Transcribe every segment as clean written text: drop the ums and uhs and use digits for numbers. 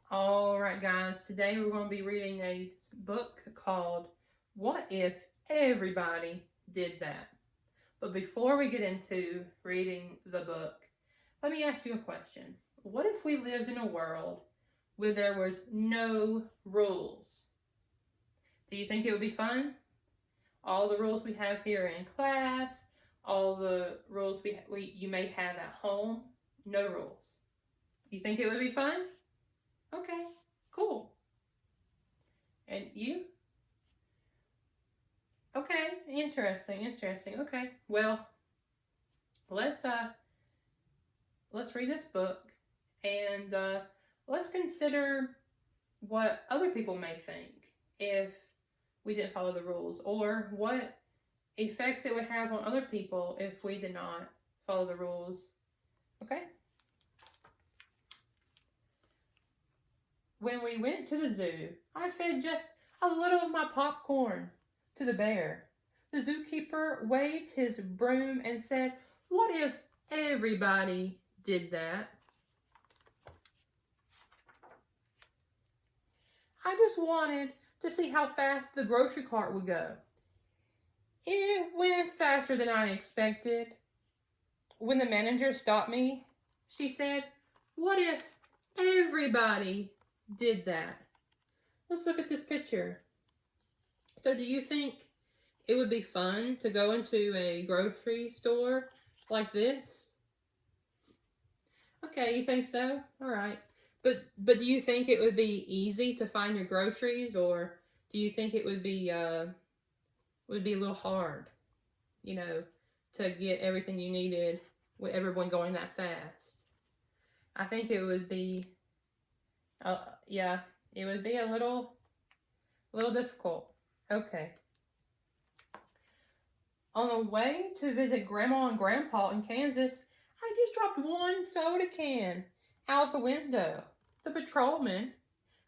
All right, guys, today we're going to be reading a book called What If Everybody Did That? But before we get into reading the book, let me ask you a question. What if we lived in a world where there was no rules? Do you think it would be fun? All the rules we have here in class, all the rules you may have at home, no rules. You think it would be fun? Okay, cool. And you? Okay, interesting. Okay, well, let's read this book and let's consider what other people may think if we didn't follow the rules, or what effects it would have on other people if we did not follow the rules. Okay? When we went to the zoo, I fed just a little of my popcorn to the bear. The zookeeper waved his broom and said, "What if everybody did that?" I just wanted to see how fast the grocery cart would go. It went faster than I expected. When the manager stopped me, she said, "What if everybody did that?" Let's look at this picture. So do you think it would be fun to go into a grocery store like this? Okay, you think so? All right. But do you think it would be easy to find your groceries, or do you think it would be a little hard, to get everything you needed with everyone going that fast? I think it would be it would be a little difficult. Okay. On the way to visit Grandma and Grandpa in Kansas, I just dropped one soda can out the window. The patrolman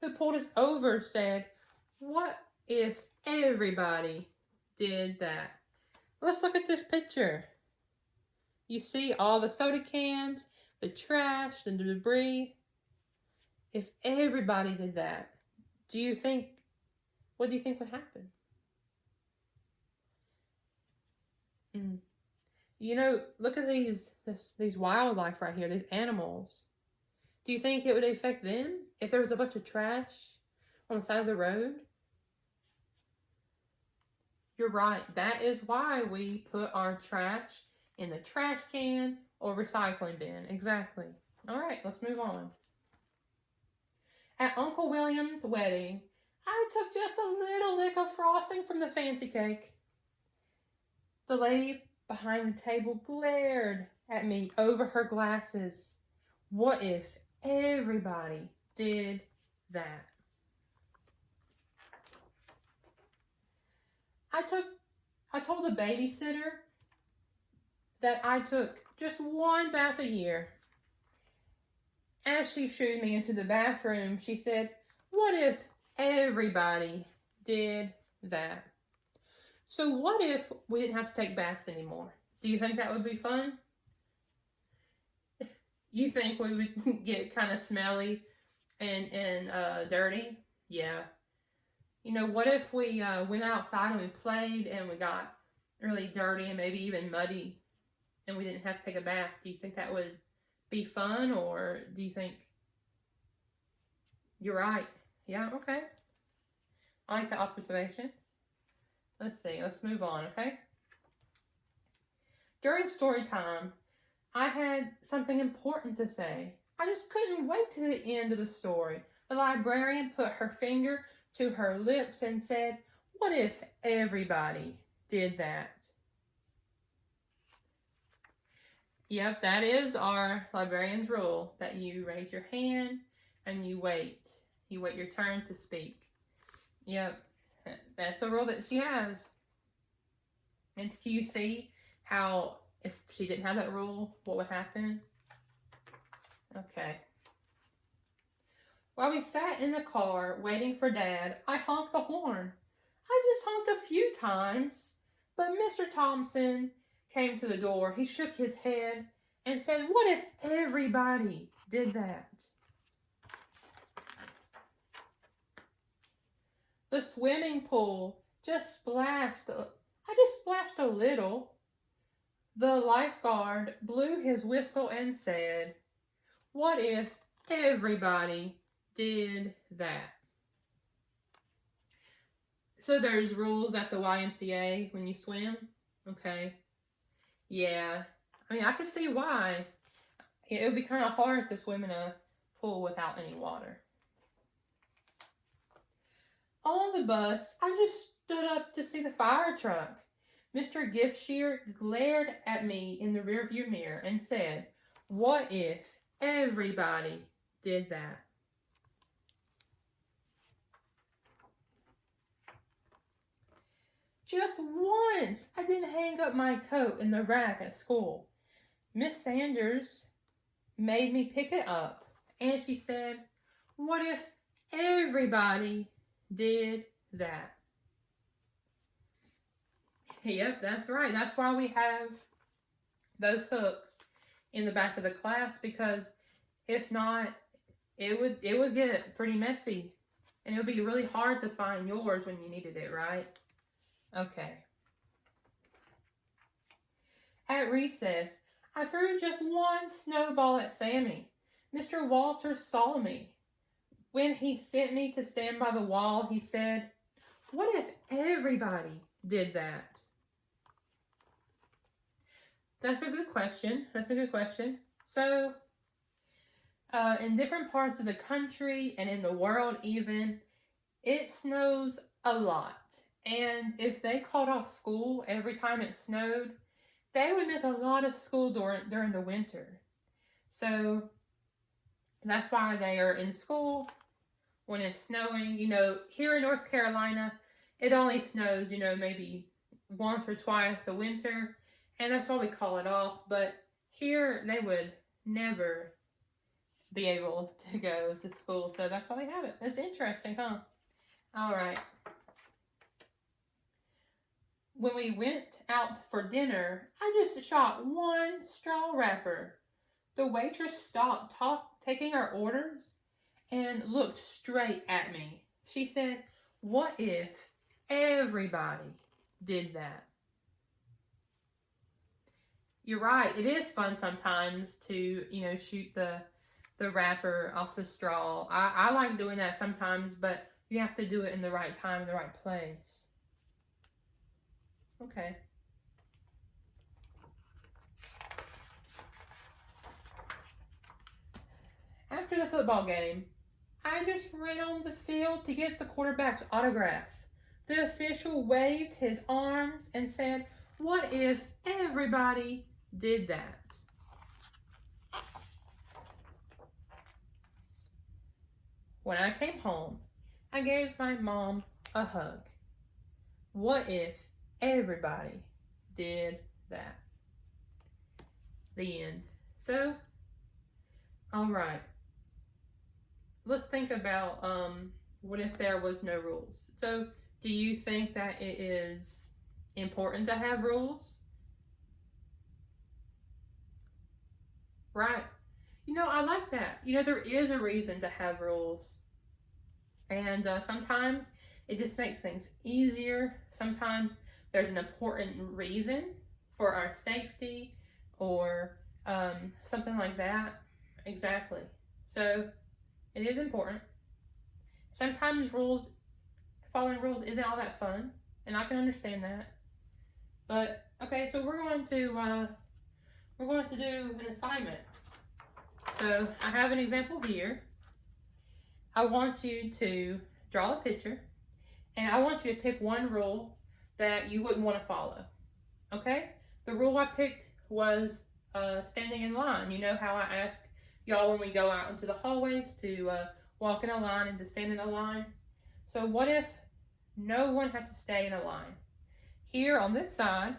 who pulled us over said, "What if everybody did that?" Let's look at this picture. You see all the soda cans, the trash, the debris. If everybody did that, what do you think would happen? Look at these wildlife right here, these animals. Do you think it would affect them if there was a bunch of trash on the side of the road? You're right. That is why we put our trash in the trash can or recycling bin. Exactly. All right, let's move on. At Uncle William's wedding, I took just a little lick of frosting from the fancy cake. The lady behind the table glared at me over her glasses. What if everybody did that? I told the babysitter that I took just one bath a year. As she shooed me into the bathroom, she said, "What if everybody did that?" So what if we didn't have to take baths anymore? Do you think that would be fun? You think we would get kind of smelly and dirty? Yeah. What if we went outside and we played and we got really dirty and maybe even muddy and we didn't have to take a bath? Do you think that would be fun, or do you think you're right? Yeah, okay. I like the observation. Let's see, let's move on, okay? During story time, I had something important to say. I just couldn't wait to the end of the story. The librarian put her finger to her lips and said, "What if everybody did that?" Yep, that is our librarian's rule, that you raise your hand and you wait. You wait your turn to speak. Yep, that's a rule that she has. And can you see how if she didn't have that rule, what would happen? Okay. While we sat in the car waiting for Dad, I honked the horn. I just honked a few times, but Mr. Thompson came to the door. He shook his head and said, "What if everybody did that?" The swimming pool just splashed. I just splashed a little. The lifeguard blew his whistle and said, "What if everybody did that?" So there's rules at the YMCA when you swim? Okay. Yeah. I mean, I could see why. It would be kind of hard to swim in a pool without any water. On the bus, I just stood up to see the fire truck. Mr. Giftshear glared at me in the rearview mirror and said, "What if everybody did that?" Just once, I didn't hang up my coat in the rack at school. Miss Sanders made me pick it up, and she said, "What if everybody did that?" Yep, that's right. That's why we have those hooks in the back of the class, because if not, it would get pretty messy, and it would be really hard to find yours when you needed it, right? Okay. At recess, I threw just one snowball at Sammy. Mr. Walters saw me. When he sent me to stand by the wall, he said, "What if everybody did that?" That's a good question. So, in different parts of the country and in the world even, it snows a lot. And if they called off school every time it snowed, they would miss a lot of school during the winter. So that's why they are in school when it's snowing. Here in North Carolina, it only snows, maybe once or twice a winter. And that's why we call it off. But here, they would never be able to go to school. So that's why they have it. It's interesting, huh? All right. When we went out for dinner, I just shot one straw wrapper. The waitress stopped taking our orders and looked straight at me. She said, "What if everybody did that?" You're right. It is fun sometimes to, shoot the wrapper off the straw. I like doing that sometimes, but you have to do it in the right time, in the right place. Okay. After the football game, I just ran on the field to get the quarterback's autograph. The official waved his arms and said, "What if everybody did that?" When I came home, I gave my mom a hug. What if everybody did that? The end. So, all right. Let's think about what if there was no rules. So, do you think that it is important to have rules? Right. I like that. There is a reason to have rules. And sometimes it just makes things easier. Sometimes there's an important reason for our safety or something like that. Exactly. So it is important. Sometimes following rules isn't all that fun, and I can understand that. But okay, so we're going to do an assignment. So I have an example here. I want you to draw a picture, and I want you to pick one rule that you wouldn't want to follow. Okay? The rule I picked was standing in line. You know how I ask y'all when we go out into the hallways to walk in a line and to stand in a line? So what if no one had to stay in a line? Here on this side,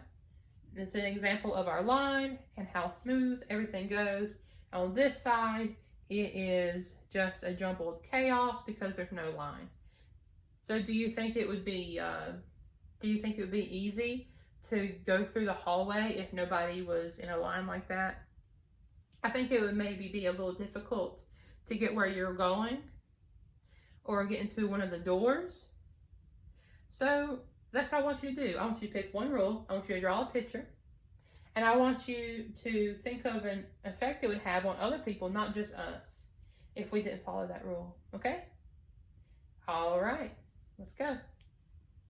it's an example of our line and how smooth everything goes. On this side, it is just a jumbled chaos because there's no line. So do you think it would be easy to go through the hallway if nobody was in a line like that? I think it would maybe be a little difficult to get where you're going or get into one of the doors. So that's what I want you to do. I want you to pick one rule. I want you to draw a picture. And I want you to think of an effect it would have on other people, not just us, if we didn't follow that rule. Okay? All right. Let's go.